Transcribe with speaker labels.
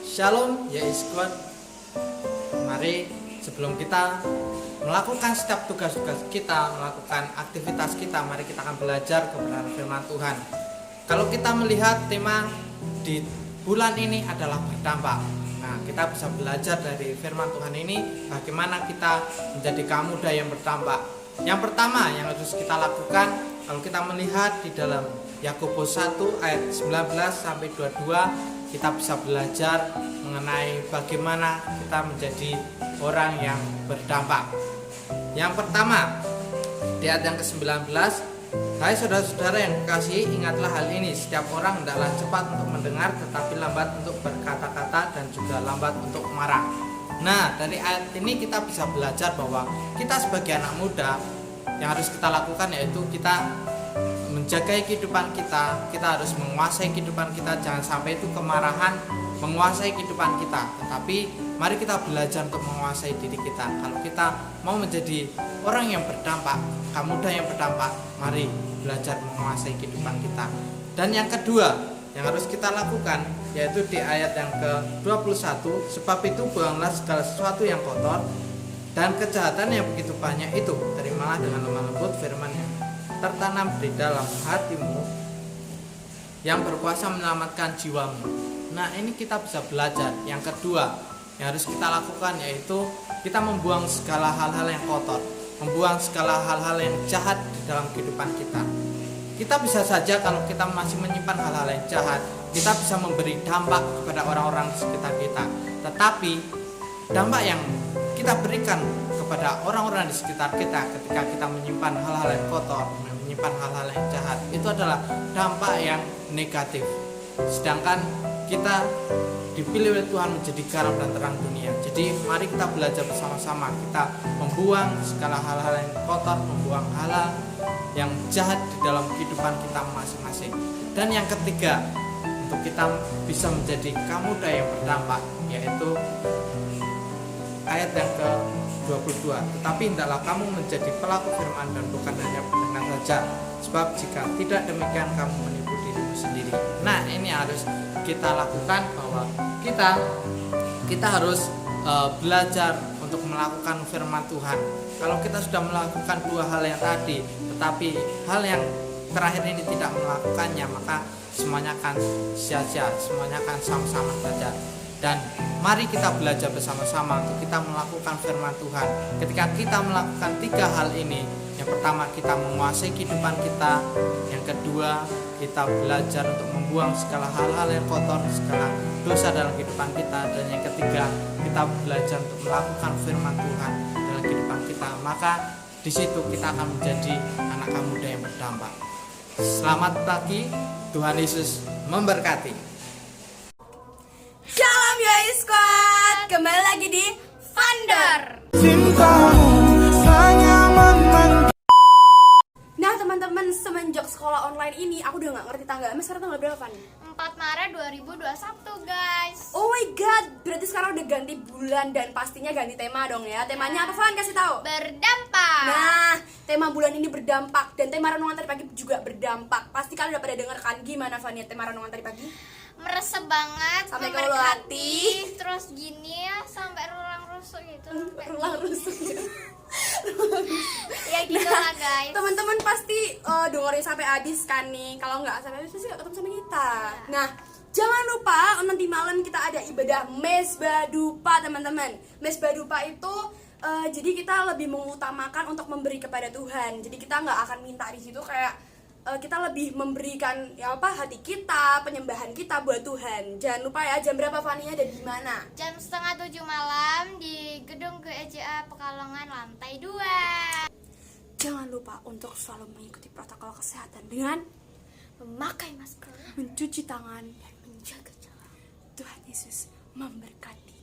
Speaker 1: Shalom ya Iskon. Mari sebelum kita melakukan setiap tugas-tugas kita, melakukan aktivitas kita, mari kita akan belajar kebenaran firman Tuhan. Kalau kita melihat tema di bulan ini adalah berdampak. Nah, kita bisa belajar dari firman Tuhan ini bagaimana kita menjadi kaum muda yang berdampak. Yang pertama yang harus kita lakukan, kalau kita melihat di dalam Yakobus 1 ayat 19 sampai 22, kita bisa belajar mengenai bagaimana kita menjadi orang yang berdampak. Yang pertama, di ayat yang ke-19, hai saudara-saudara yang kekasihi, ingatlah hal ini, setiap orang hendaklah cepat untuk mendengar, tetapi lambat untuk berkata-kata dan juga lambat untuk marah. Nah, dari ayat ini kita bisa belajar bahwa kita sebagai anak muda yang harus kita lakukan yaitu kita menjaga kehidupan kita harus menguasai kehidupan kita, jangan sampai itu kemarahan menguasai kehidupan kita. Tetapi mari kita belajar untuk menguasai diri kita. Kalau kita mau menjadi orang yang berdampak, kaum muda yang berdampak, mari belajar menguasai kehidupan kita. Dan yang kedua yang harus kita lakukan yaitu di ayat yang ke-21, sebab itu buanglah segala sesuatu yang kotor dan kejahatan yang begitu banyak itu, terimalah dengan lemah lembut firman yang tertanam di dalam hatimu yang berkuasa menyelamatkan jiwamu. Nah, ini kita bisa belajar. Yang kedua yang harus kita lakukan yaitu kita membuang segala hal-hal yang kotor, membuang segala hal-hal yang jahat di dalam kehidupan kita. Kita bisa saja kalau kita masih menyimpan hal-hal yang jahat, kita bisa memberi dampak kepada orang-orang di sekitar kita. Tetapi dampak yang kita berikan kepada orang-orang di sekitar kita ketika kita menyimpan hal-hal yang kotor, menyimpan hal-hal yang jahat, itu adalah dampak yang negatif. Sedangkan kita dipilih oleh Tuhan menjadi garam dan terang dunia. Jadi mari kita belajar bersama-sama, kita membuang segala hal-hal yang kotor, membuang hal-hal yang jahat di dalam kehidupan kita masing-masing. Dan yang ketiga, untuk kita bisa menjadi kaum muda yang berdampak, yaitu ayat yang ke-22, tetapi hendaklah kamu menjadi pelaku firman dan bukan hanya pendengar saja, sebab jika tidak demikian kamu menipu dirimu sendiri. Nah, ini harus kita lakukan, bahwa kita harus belajar untuk melakukan firman Tuhan. Kalau kita sudah melakukan dua hal yang tadi, tetapi hal yang terakhir ini tidak melakukannya, maka semuanya akan sia-sia, semuanya akan sama-sama saja. Dan mari kita belajar bersama-sama untuk kita melakukan firman Tuhan. Ketika kita melakukan tiga hal ini, yang pertama kita menguasai kehidupan kita, yang kedua kita belajar untuk membuang segala hal-hal yang kotor, segala dosa dalam kehidupan kita, dan yang ketiga kita belajar untuk melakukan firman Tuhan dalam kehidupan kita. Maka di situ kita akan menjadi anak kaum muda yang berdampak. Selamat pagi, Tuhan Yesus memberkati.
Speaker 2: Shalom ya Squad, kembali lagi di Thunder. Nah teman-teman, semenjak sekolah online ini aku udah gak ngerti tanggal. Mas sekarang tanggal berapa nih?
Speaker 3: 4 Maret 2021 guys.
Speaker 2: Oh my god, berarti sekarang udah ganti bulan dan pastinya ganti tema dong ya. Temanya apa Van? Kasih tahu.
Speaker 3: Berdampak.
Speaker 2: Nah, tema bulan ini berdampak dan tema renungan tadi pagi juga berdampak. Pasti kalian udah pada denger kan gimana Van ya tema renungan tadi pagi?
Speaker 3: Meresep banget,
Speaker 2: Sampai ke ulu
Speaker 3: memberkati,
Speaker 2: hati.
Speaker 3: terus gini ya sampai rulang rusuk gitu.
Speaker 2: Rulang rusuk ya.
Speaker 3: Ya gitu lah guys.
Speaker 2: Teman-teman pasti dengerin sampai habis kan nih. Kalau nggak sampai habis pasti nggak ketemu sama kita. Nah, jangan lupa nanti malam kita ada ibadah Mesbah Dupa teman-teman. Mesbah Dupa itu jadi kita lebih mengutamakan untuk memberi kepada Tuhan. Jadi kita nggak akan minta di situ, kayak kita lebih memberikan hati kita, penyembahan kita buat Tuhan. Jangan lupa ya, jam berapa Fania dan di mana?
Speaker 3: Jam 6:30 malam di gedung GEJA Pekalongan lantai 2.
Speaker 2: Jangan lupa untuk selalu mengikuti protokol kesehatan dengan
Speaker 3: Memakai masker,
Speaker 2: mencuci tangan,
Speaker 3: dan menjaga jarak.
Speaker 2: Tuhan Yesus memberkati.